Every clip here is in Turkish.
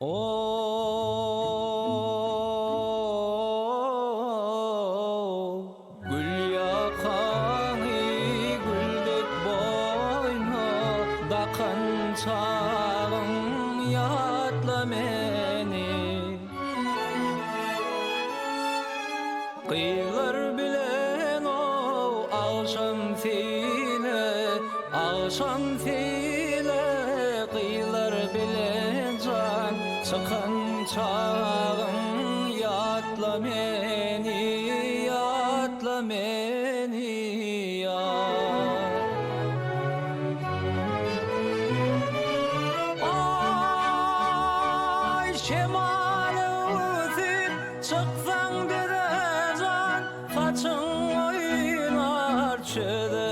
Gül yakanı güldük boyna dakan çağın yatla meni Kıyılar bilen o akşam file Kıyılar bilen can çıkan çağın yatla meni Ay şemalı zil çıksan derezan Saçın oynar çöde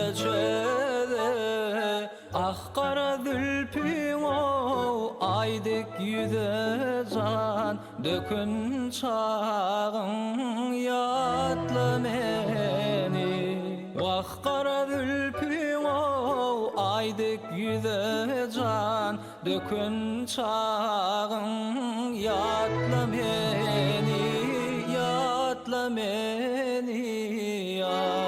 Ah kara zülfün o aydek yüze can Dökün çağın yatla meni Vah kara zülfün o aydek yüze can Dökün çağın yatla meni ya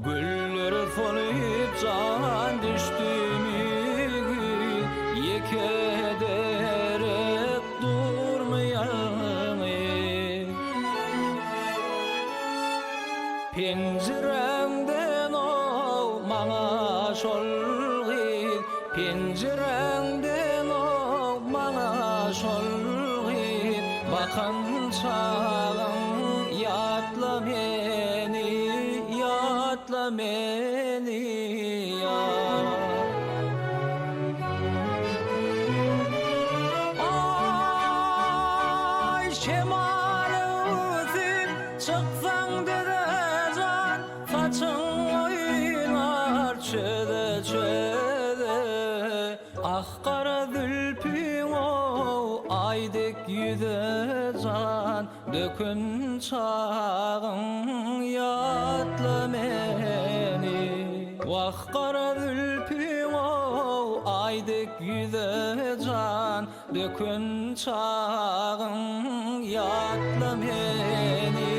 Güller solayıp can düştüğümü yek ederek durmayan Penceremden o bana şolgit Penceremden o bana şolgit Bakan çağın yatla meni ya Ay şemalı zil çıksan derezan Saçın oynar çöde Ah kara zülfün o aydek yüze can Dökün çağın yatla meni Vah kara zülfün o aydek yüze can Dökün çağın yatla meni